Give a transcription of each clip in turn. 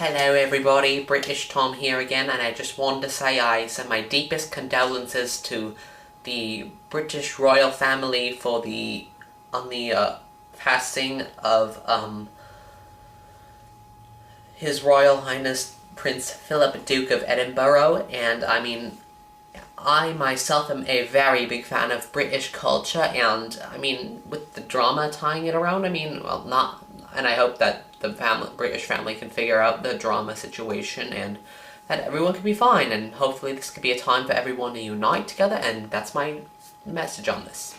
Hello everybody, British Tom here again, and I just wanted to say I send my deepest condolences to the British royal family for the passing of His Royal Highness Prince Philip, Duke of Edinburgh. And I mean, I myself am a very big fan of British culture, and I mean, with the drama tying it around, I mean, well, not, and I hope that the British family can figure out the drama situation and that everyone can be fine, and hopefully this could be a time for everyone to unite together, and that's my message on this.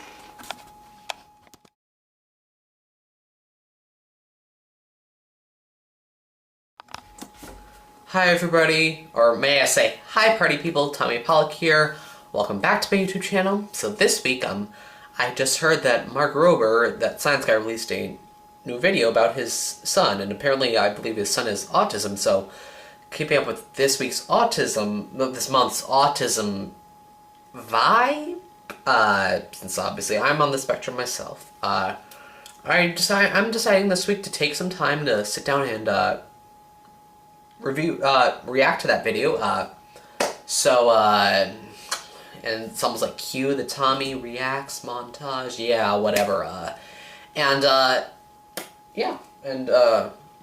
Hi everybody, or may I say, hi party people, Tommy Pollock here. Welcome back to my YouTube channel. So this week, I just heard that Mark Rober, that science guy, released a new video about his son, and apparently I believe his son has autism, so keeping up with this month's autism vibe, since obviously I'm on the spectrum myself, I'm deciding this week to take some time to sit down and, react to that video, and it's almost like cue the Tommy reacts montage, yeah, whatever,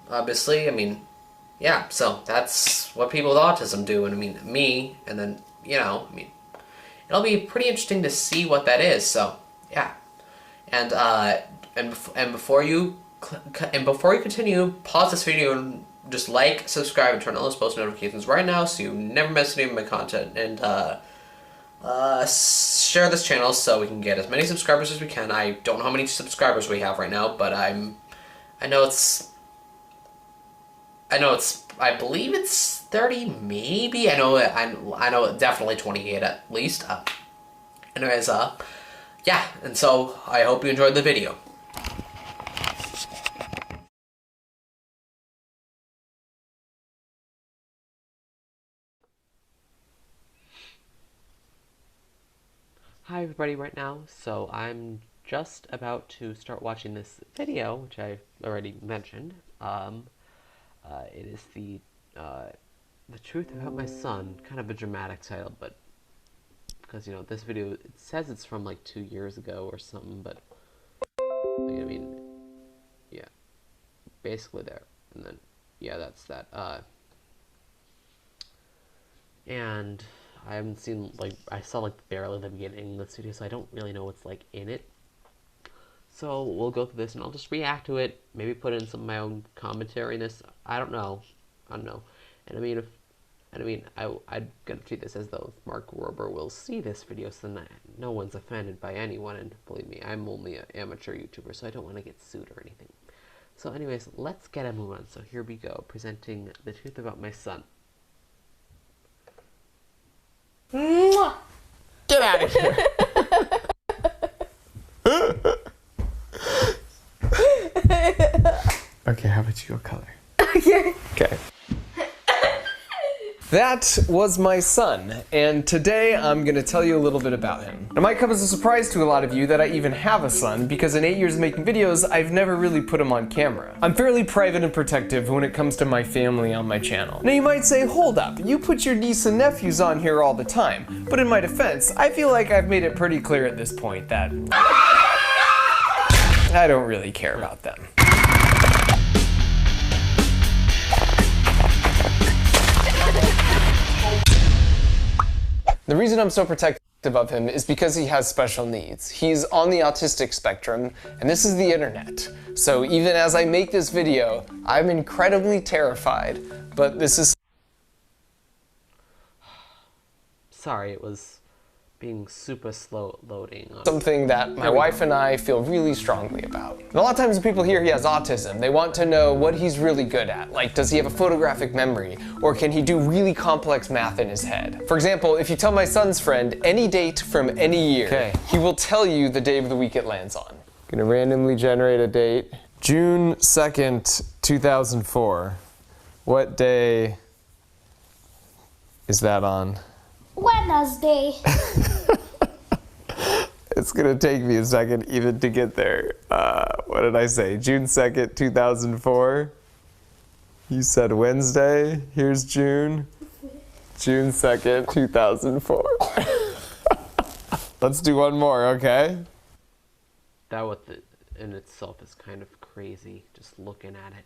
obviously, I mean, yeah, so that's what people with autism do, and I mean, me, and then, you know, I mean, it'll be pretty interesting to see what that is, so, yeah, and before you continue, pause this video and just like, subscribe, and turn on those post notifications right now so you never miss any of my content, and, share this channel so we can get as many subscribers as we can. I don't know how many subscribers we have right now, but I believe it's 30, maybe. I know definitely 28 at least. Anyways, yeah, and so I hope you enjoyed the video. Hi everybody right now, so I'm just about to start watching this video, which I already mentioned. It is the truth about my son, kind of a dramatic title, but because, you know, this video, it says it's from like 2 years ago or something, but I mean, yeah, basically there, and then, yeah, that's that, and I haven't seen, like, I saw, like, barely the beginning of this video, so I don't really know what's, like, in it. So, we'll go through this, and I'll just react to it, maybe put in some of my own commentary in this, I don't know. And I mean, I'm gonna treat this as though Mark Rober will see this video, so that no one's offended by anyone, and believe me, I'm only an amateur YouTuber, so I don't want to get sued or anything. So anyways, let's get a move on. So here we go, presenting the truth about my son. Mwah! Get out of here. Okay, how about you go color? Okay. Okay. That was my son, and today I'm going to tell you a little bit about him. It might come as a surprise to a lot of you that I even have a son, because in 8 years of making videos, I've never really put him on camera. I'm fairly private and protective when it comes to my family on my channel. Now you might say, hold up, you put your niece and nephews on here all the time, but in my defense, I feel like I've made it pretty clear at this point that I don't really care about them. The reason I'm so protective of him is because he has special needs. He's on the autistic spectrum, and this is the internet. So even as I make this video, I'm incredibly terrified, but this is... Sorry, it was being super slow loading. Something that my wife and I feel really strongly about. And a lot of times when people hear he has autism, they want to know what he's really good at. Like, does he have a photographic memory? Or can he do really complex math in his head? For example, if you tell my son's friend any date from any year, he will tell you the day of the week it lands on. Gonna randomly generate a date. June 2nd, 2004. What day is that on? Wednesday. It's gonna take me a second even to get there. What did I say? June 2nd, 2004? You said Wednesday. Here's June. June 2nd, 2004. Let's do one more, okay? That in itself is kind of crazy, just looking at it.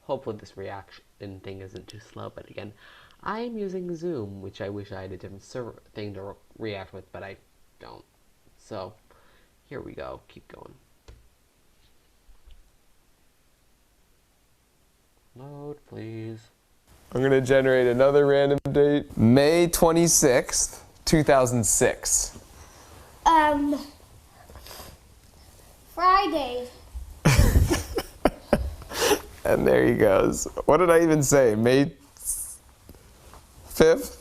Hopefully this reaction thing isn't too slow, but again, I'm using Zoom, which I wish I had a different server thing to react with, but I don't. So, here we go. Keep going. Load, please. I'm gonna generate another random date. May 26th, 2006. Friday. And there he goes. What did I even say? May 5th?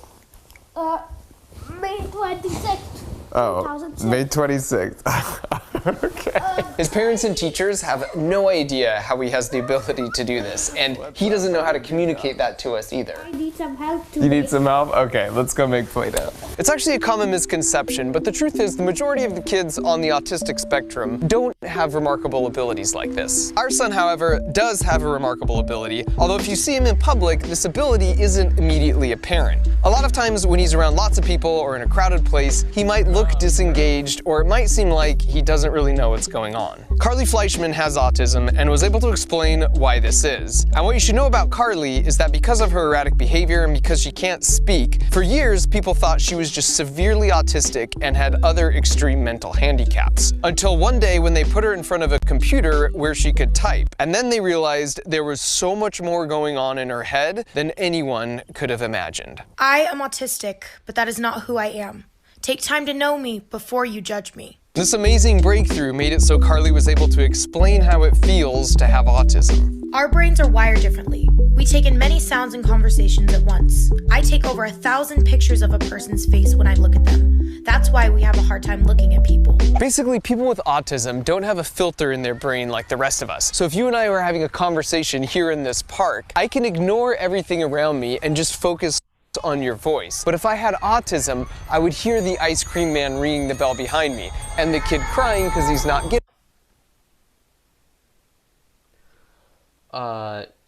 May 26th. Oh, 2006. May 26th. Okay. His parents and teachers have no idea how he has the ability to do this, and he doesn't know how to communicate that to us either. I need some help You need some help? Okay, let's go make Play-Doh. It's actually a common misconception, but the truth is the majority of the kids on the autistic spectrum don't have remarkable abilities like this. Our son, however, does have a remarkable ability, although if you see him in public, this ability isn't immediately apparent. A lot of times when he's around lots of people or in a crowded place, he might look disengaged, or it might seem like he doesn't really know what's going on. Carly Fleischman has autism and was able to explain why this is. And what you should know about Carly is that because of her erratic behavior and because she can't speak, for years people thought she was just severely autistic and had other extreme mental handicaps. Until one day when they put her in front of a computer where she could type. And then they realized there was so much more going on in her head than anyone could have imagined. I am autistic, but that is not who I am. Take time to know me before you judge me. This amazing breakthrough made it so Carly was able to explain how it feels to have autism. Our brains are wired differently. We take in many sounds and conversations at once. I take over 1,000 pictures of a person's face when I look at them. That's why we have a hard time looking at people. Basically, people with autism don't have a filter in their brain like the rest of us. So if you and I were having a conversation here in this park, I can ignore everything around me and just focus on your voice. But if I had autism, I would hear the ice cream man ringing the bell behind me and the kid crying because he's not getting.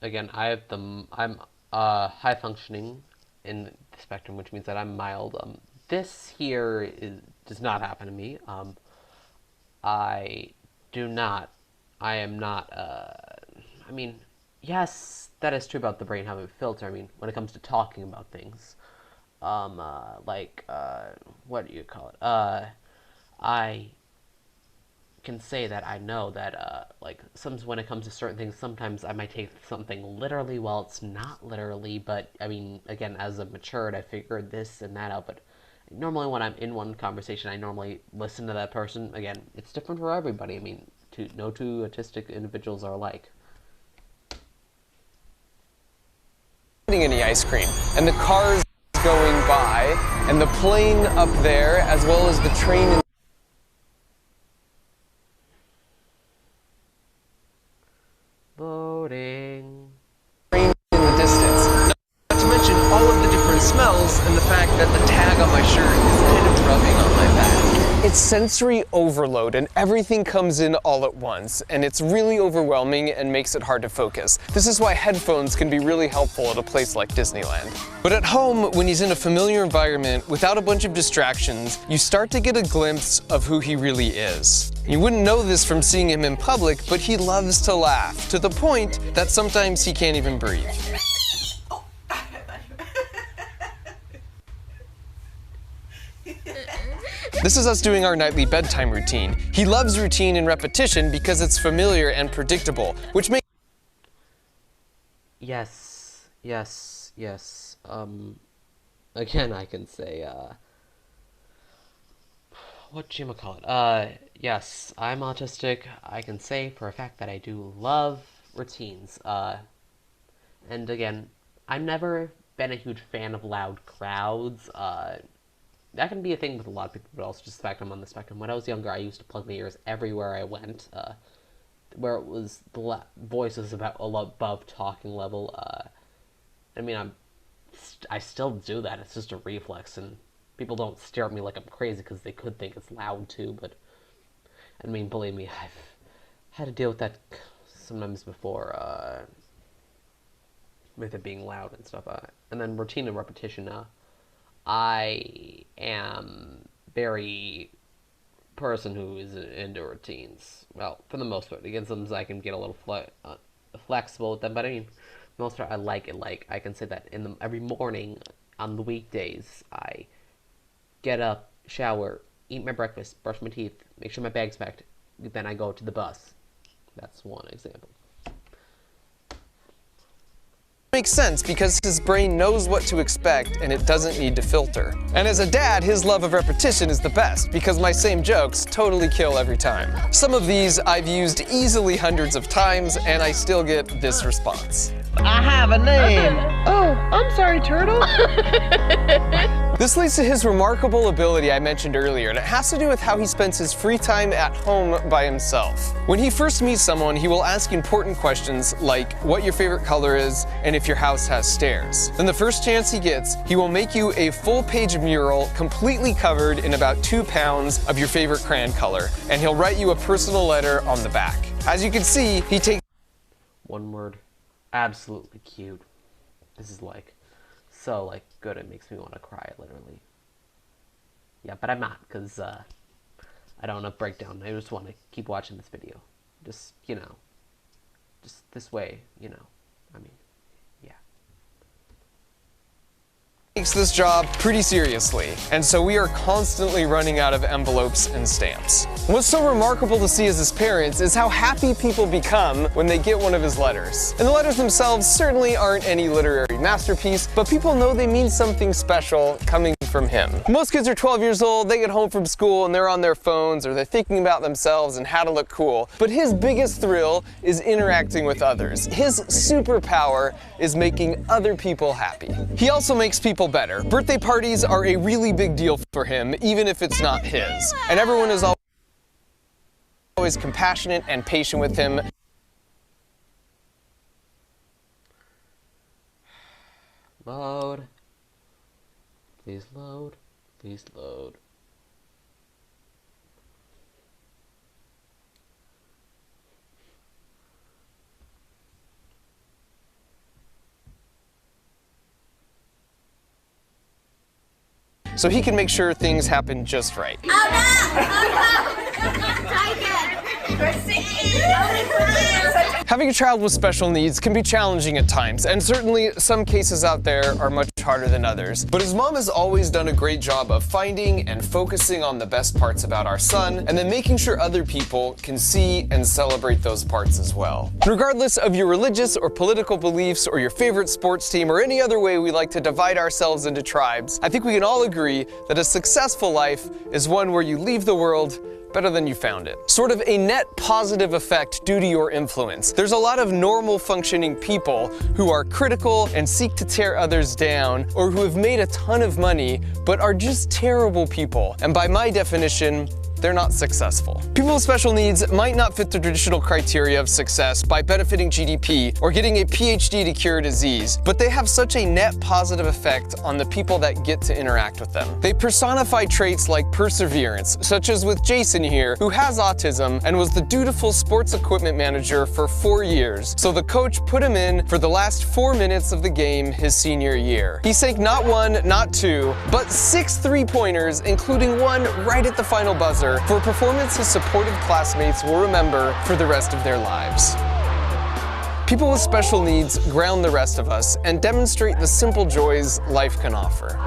Again, I'm high functioning in the spectrum, which means that I'm mild. This here does not happen to me. I am not, I mean, yes, that is true about the brain having a filter. I mean, when it comes to talking about things, what do you call it? I can say that I know that, when it comes to certain things, sometimes I might take something literally while it's not literally, but, I mean, again, as I've matured, I figured this and that out, but normally when I'm in one conversation, I normally listen to that person. Again, it's different for everybody. I mean, no two autistic individuals are alike. Any ice cream, and the cars going by, and the plane up there, as well as the train Loading. in the distance. Not to mention all of the different smells and the fact that the tag on my shirt is kind of rubbing on my back. It's sensory overload and everything comes in all at once, and it's really overwhelming and makes it hard to focus. This is why headphones can be really helpful at a place like Disneyland. But at home, when he's in a familiar environment without a bunch of distractions, you start to get a glimpse of who he really is. You wouldn't know this from seeing him in public, but he loves to laugh, to the point that sometimes he can't even breathe. This is us doing our nightly bedtime routine. He loves routine and repetition because it's familiar and predictable, which makes... Yes. Again, I can say, whatchamacallit? Yes, I'm autistic. I can say for a fact that I do love routines. And again, I've never been a huge fan of loud crowds. That can be a thing with a lot of people, but also just the fact I'm on the spectrum. When I was younger, I used to plug my ears everywhere I went, where it was the voice was about a lot above talking level. I mean, I still do that. It's just a reflex, and people don't stare at me like I'm crazy because they could think it's loud too. But I mean, believe me, I've had to deal with that sometimes before. with it being loud and stuff. And then routine and repetition. I am very person who is into routines. Well, for the most part, again, sometimes I can get a little flexible with them, but I mean, most part I like it. Like I can say that every morning on the weekdays, I get up, shower, eat my breakfast, brush my teeth, make sure my bag's packed, then I go to the bus. That's one example. Makes sense because his brain knows what to expect and it doesn't need to filter. And as a dad, his love of repetition is the best because my same jokes totally kill every time. Some of these I've used easily hundreds of times and I still get this response. I have a name. Oh, I'm sorry, Turtle. This leads to his remarkable ability I mentioned earlier, and it has to do with how he spends his free time at home by himself. When he first meets someone, he will ask important questions like what your favorite color is and if your house has stairs. Then the first chance he gets, he will make you a full-page mural completely covered in about 2 pounds of your favorite crayon color, and he'll write you a personal letter on the back. As you can see, he takes one word, absolutely cute. This is so good it makes me want to cry, literally. Yeah, but I'm not, because I don't want to break down. I just want to keep watching this video. Just this way, I mean, yeah. Takes this job pretty seriously, and so we are constantly running out of envelopes and stamps. What's so remarkable to see as his parents is how happy people become when they get one of his letters. And the letters themselves certainly aren't any literary masterpiece, but people know they mean something special coming from him. Most kids are 12 years old, they get home from school and they're on their phones or they're thinking about themselves and how to look cool. But his biggest thrill is interacting with others. His superpower is making other people happy. He also makes people better. Birthday parties are a really big deal for him, even if it's not his. And everyone is always compassionate and patient with him. Load. Please load. Please load. So he can make sure things happen just right. Oh no! Try again. Having a child with special needs can be challenging at times, and certainly some cases out there are much harder than others. But his mom has always done a great job of finding and focusing on the best parts about our son, and then making sure other people can see and celebrate those parts as well. Regardless of your religious or political beliefs or your favorite sports team or any other way we like to divide ourselves into tribes, I think we can all agree that a successful life is one where you leave the world better than you found it. Sort of a net positive effect due to your influence. There's a lot of normal functioning people who are critical and seek to tear others down, or who have made a ton of money but are just terrible people. And by my definition, they're not successful. People with special needs might not fit the traditional criteria of success by benefiting GDP or getting a PhD to cure a disease, but they have such a net positive effect on the people that get to interact with them. They personify traits like perseverance, such as with Jason here, who has autism and was the dutiful sports equipment manager for 4 years, so the coach put him in for the last 4 minutes of the game his senior year. He sank not 1, not 2, but 6 3-pointers, including one right at the final buzzer, for a performance his supportive classmates will remember for the rest of their lives. People with special needs ground the rest of us and demonstrate the simple joys life can offer.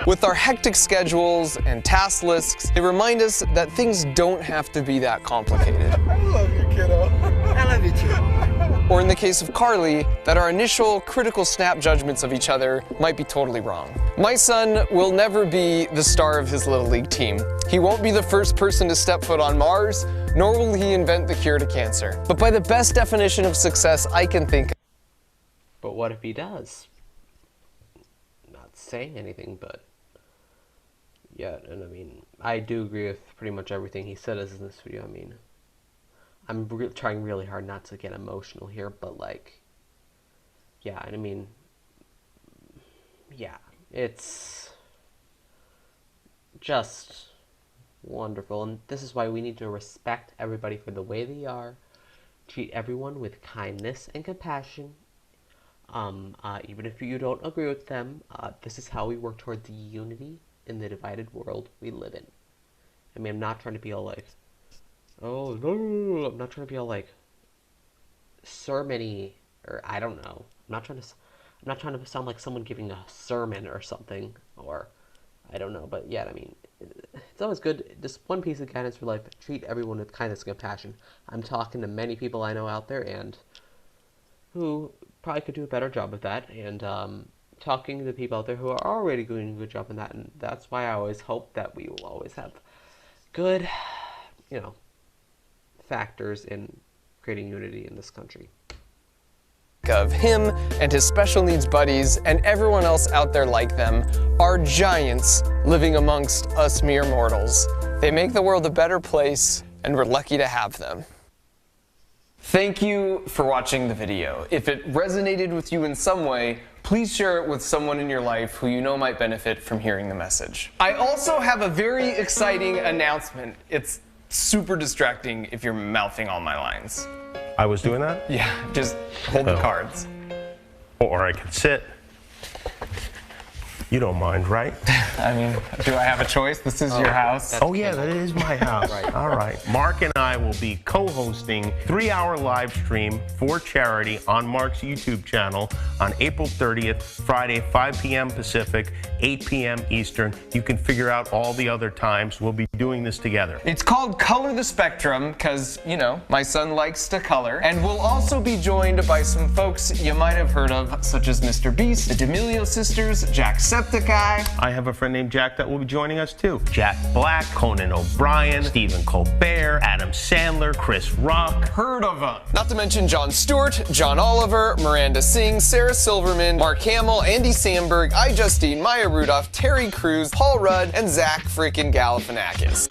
With our hectic schedules and task lists, they remind us that things don't have to be that complicated. I love you, kiddo. I love you too. Or in the case of Carly, that our initial critical snap judgments of each other might be totally wrong. My son will never be the star of his Little League team. He won't be the first person to step foot on Mars, nor will he invent the cure to cancer. But by the best definition of success I can think of. But what if he does? Not saying anything, but yeah, and I mean, I do agree with pretty much everything he said in this video. I mean, I'm trying really hard not to get emotional here, but yeah, and I mean, yeah, it's just wonderful, and this is why we need to respect everybody for the way they are, treat everyone with kindness and compassion. Even if you don't agree with them, this is how we work towards unity in the divided world we live in. I mean, I'm not trying to be all like, oh no, I'm not trying to be all like sermony, or I don't know. I'm not trying to sound like someone giving a sermon or something, or I don't know. But yeah, I mean, it's always good. Just one piece of guidance for life: treat everyone with kindness and compassion. I'm talking to many people I know out there, and who probably could do a better job of that, and talking to the people out there who are already doing a good job in that, and that's why I always hope that we will always have good, factors in creating unity in this country. Of him and his special needs buddies and everyone else out there like them are giants living amongst us mere mortals. They make the world a better place, and we're lucky to have them. Thank you for watching the video. If it resonated with you in some way, please share it with someone in your life who you know might benefit from hearing the message. I also have a very exciting announcement. It's super distracting if you're mouthing all my lines. I was doing that? Yeah, just hold the cards. Or I could sit. You don't mind, right? I mean, do I have a choice? This is your house. Oh yeah, that is my house. Right. All right. Mark and I will be co-hosting 3-hour live stream for charity on Mark's YouTube channel on April 30th, Friday, 5 p.m. Pacific, 8 p.m. Eastern. You can figure out all the other times. We'll be doing this together. It's called Color the Spectrum because, my son likes to color. And we'll also be joined by some folks you might have heard of, such as Mr. Beast, the D'Amelio sisters, Jacksepticeye. I have a friend named Jack that will be joining us too. Jack Black, Conan O'Brien, Stephen Colbert, Adam Sandler, Chris Rock. Heard of them. Not to mention Jon Stewart, John Oliver, Miranda Singh, Sarah Silverman, Mark Hamill, Andy Samberg, iJustine, Maya Rudolph, Terry Crews, Paul Rudd, and Zach freaking Galifianakis.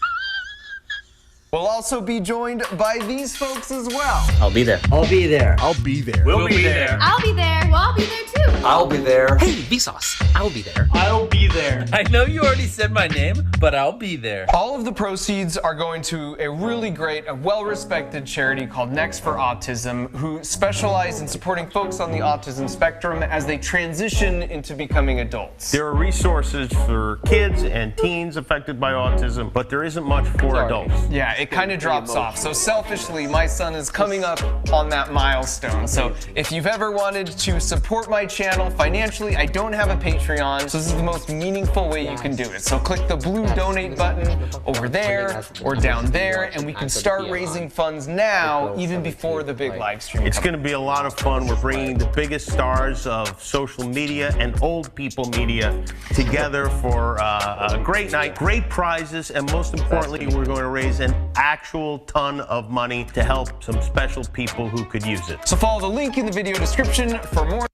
We'll also be joined by these folks as well. I'll be there. I'll be there. I'll be there. We'll be there. I'll be there. Well, I'll be there too. I'll be there. Hey, Vsauce, I'll be there. I'll be there. I know you already said my name, but I'll be there. All of the proceeds are going to a really great, a well-respected charity called Next for Autism, who specialize in supporting folks on the autism spectrum as they transition into becoming adults. There are resources for kids and teens affected by autism, but there isn't much for adults. Yeah, it kind of drops off. So selfishly, my son is coming up on that milestone. So if you've ever wanted to support my channel financially, I don't have a Patreon, so this is the most meaningful way you can do it. So click the blue donate button over there or down there, and we can start raising funds now, even before the big live stream. It's going to be a lot of fun. We're bringing the biggest stars of social media and old people media together for a great night, great prizes, and most importantly, we're going to raise an actual ton of money to help some special people who could use it. So follow the link in the video description for more.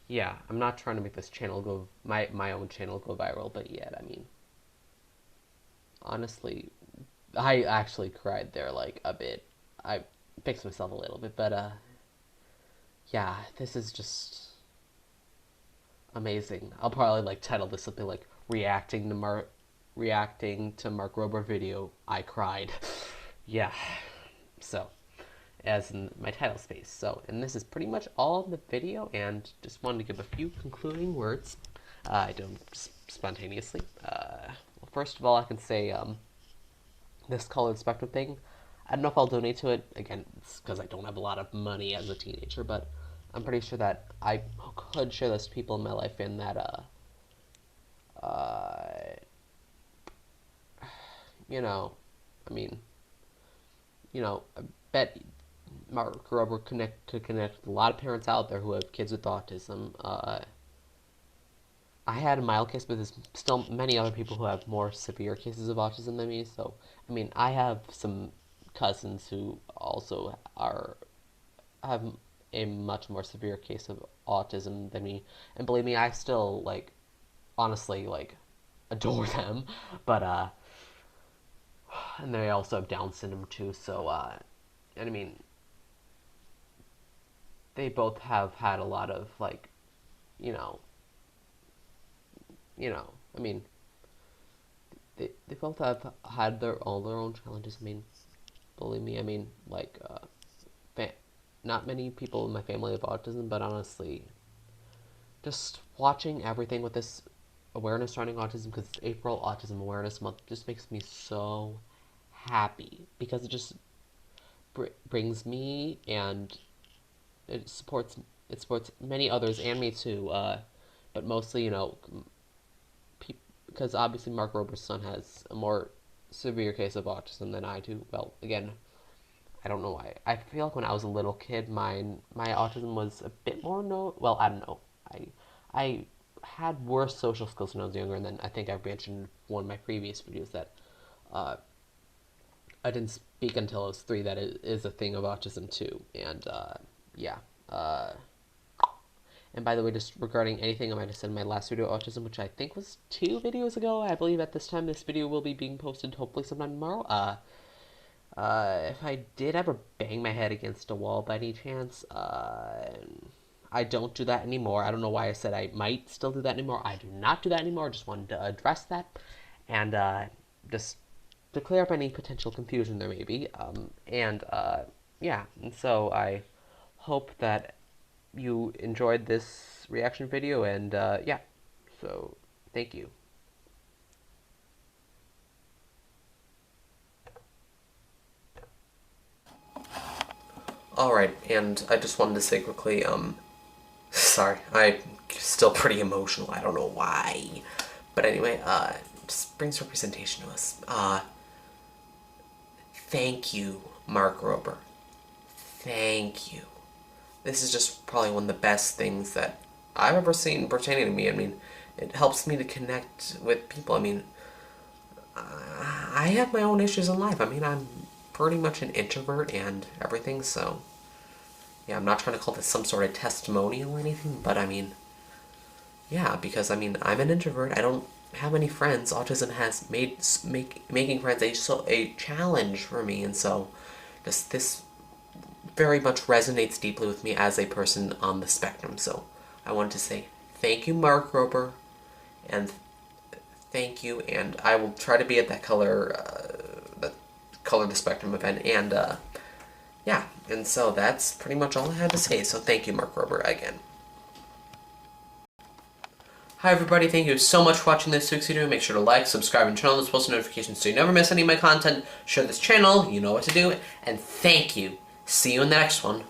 Yeah, I'm not trying to make this channel go, my own channel go viral, but yet, I mean, honestly, I actually cried there, like, a bit. I fixed myself a little bit, but, yeah, this is just amazing. I'll probably, like, title this something like, reacting to Mark Rober video, I cried. Yeah, so, as in my title space. So, and this is pretty much all of the video, and just wanted to give a few concluding words. I do them spontaneously. Well, first of all, I can say, this colored spectrum thing, I don't know if I'll donate to it. Again, it's because I don't have a lot of money as a teenager, but I'm pretty sure that I could share this to people in my life, and that, I bet Mark Rober could connect with a lot of parents out there who have kids with autism. I had a mild case, but there's still many other people who have more severe cases of autism than me. So, I mean, I have some cousins who also have a much more severe case of autism than me. And believe me, I still, like, honestly, like, adore them. But, and they also have Down syndrome too, so, and I mean, they both have had a lot of, like, I mean, they both have had all their own challenges. I mean, believe me, I mean, like, not many people in my family have autism, but honestly, just watching everything with this awareness surrounding autism, because it's April Autism Awareness Month, just makes me so happy, because it just brings me, and it supports many others and me too, but mostly, you know, because obviously Mark Rober's son has a more severe case of autism than I do. Well, again, I don't know why. I feel like when I was a little kid, my autism was a bit more well, I don't know. I had worse social skills when I was younger, and then I think I mentioned in one of my previous videos that I didn't speak until I was 3. That is a thing of autism too, and yeah. And by the way, just regarding anything I might have said in my last video, autism, which I think was 2 videos ago, I believe at this time this video will be being posted hopefully sometime tomorrow. If I did ever bang my head against a wall by any chance, I don't do that anymore. I don't know why I said I might still do that anymore. I do not do that anymore. I just wanted to address that, and just to clear up any potential confusion there may be. Yeah, and so I hope that you enjoyed this reaction video, and yeah, so thank you. Alright, and I just wanted to say quickly, sorry, I'm still pretty emotional, I don't know why, but anyway, just brings representation to us. Thank you, Mark Rober. Thank you. This is just probably one of the best things that I've ever seen pertaining to me. I mean, it helps me to connect with people. I mean, I have my own issues in life. I mean, I'm pretty much an introvert and everything, so yeah, I'm not trying to call this some sort of testimonial or anything, but I mean, yeah, because I mean, I'm an introvert. I don't have any friends. Autism has made making friends a challenge for me, and so just this very much resonates deeply with me as a person on the spectrum. So I wanted to say thank you, Mark Rober, and thank you, and I will try to be at that Color the Spectrum event, and yeah, and so that's pretty much all I had to say, so thank you, Mark Rober, again. Hi everybody, thank you so much for watching this week's video. Make sure to like, subscribe, and turn on those post notifications so you never miss any of my content. Share this channel, you know what to do, and thank you. See you in the next one.